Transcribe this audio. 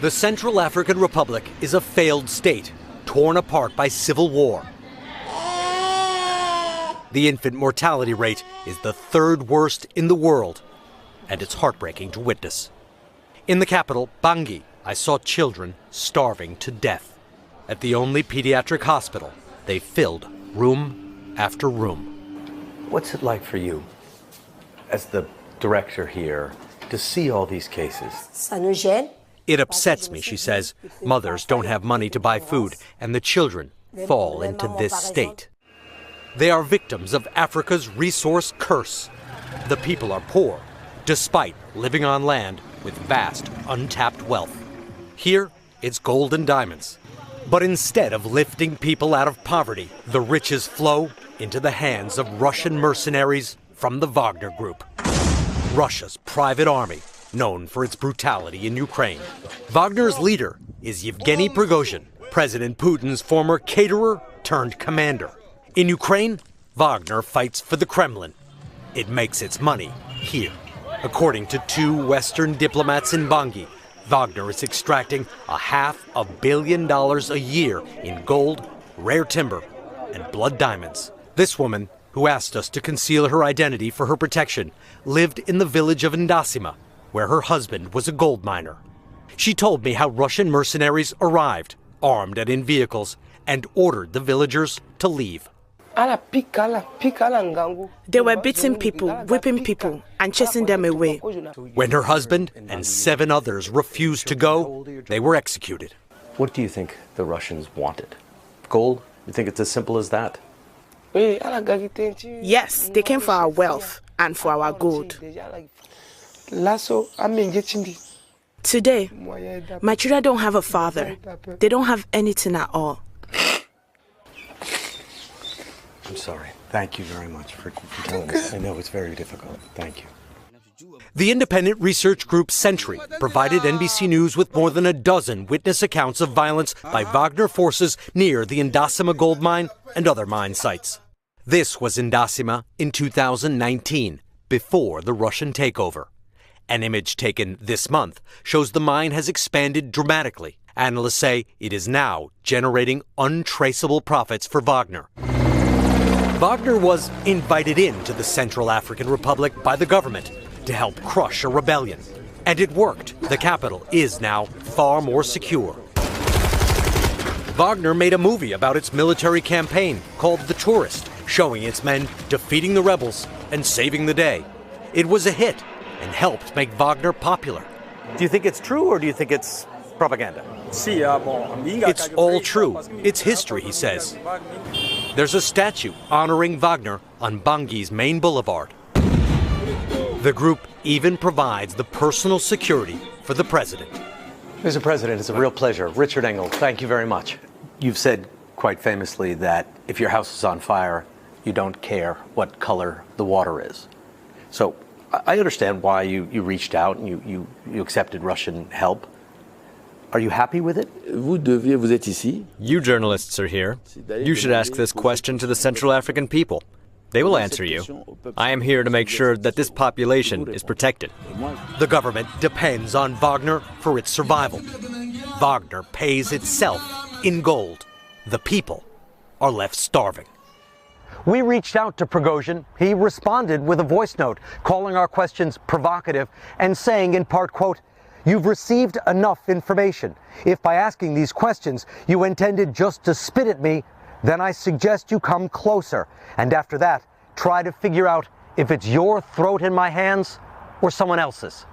The Central African Republic is a failed state, torn apart by civil war. The infant mortality rate is the third worst in the world, and it's heartbreaking to witness. In the capital, Bangui, I saw children starving to death. At the only pediatric hospital, they filled room after room. What's it like for you, as the director here, to see all these cases? It upsets me, she says. Mothers don't have money to buy food, and the children fall into this state. They are victims of Africa's resource curse. The people are poor, despite living on land with vast, untapped wealth. Here, it's gold and diamonds. But instead of lifting people out of poverty, the riches flow into the hands of Russian mercenaries from the Wagner Group, Russia's private army, known for its brutality in Ukraine. Wagner's leader is Yevgeny Prigozhin, President Putin's former caterer turned commander. In Ukraine, Wagner fights for the Kremlin. It makes its money here. According to two Western diplomats in Bangui, Wagner is extracting $500 million a year in gold, rare timber, and blood diamonds. This woman, who asked us to conceal her identity for her protection, lived in the village of Ndasima, where her husband was a gold miner. She told me how Russian mercenaries arrived, armed and in vehicles, and ordered the villagers to leave. They were beating people, whipping people, and chasing them away. When her husband and 7 others refused to go, they were executed. What do you think the Russians wanted? Gold? You think it's as simple as that? Yes, they came for our wealth and for our gold. Today, my children don't have a father. They don't have anything at all. I'm sorry. Thank you very much for telling us. I know it's very difficult. Thank you. The independent research group Sentry provided NBC News with more than a dozen witness accounts of violence by Wagner forces near the Ndasima gold mine and other mine sites. This was Ndasima in 2019, before the Russian takeover. An image taken this month shows the mine has expanded dramatically. Analysts say it is now generating untraceable profits for Wagner. Wagner was invited into the Central African Republic by the government to help crush a rebellion. And it worked. The capital is now far more secure. Wagner made a movie about its military campaign called The Tourist, showing its men defeating the rebels and saving the day. It was a hit and helped make Wagner popular. Do you think it's true, or do you think it's propaganda? It's all true. It's history, he says. There's a statue honoring Wagner on Bangui's main boulevard. The group even provides the personal security for the president. Mr. President, it's a real pleasure. Richard Engel, thank you very much. You've said quite famously that if your house is on fire, you don't care what color the water is. So I understand why you reached out and you accepted Russian help. Are you happy with it? You journalists are here. You should ask this question to the Central African people. They will answer you. I am here to make sure that this population is protected. The government depends on Wagner for its survival. Wagner pays itself in gold. The people are left starving. We reached out to Prigozhin. He responded with a voice note, calling our questions provocative and saying in part, quote, "You've received enough information. If by asking these questions you intended just to spit at me, then I suggest you come closer. And after that, try to figure out if it's your throat in my hands or someone else's."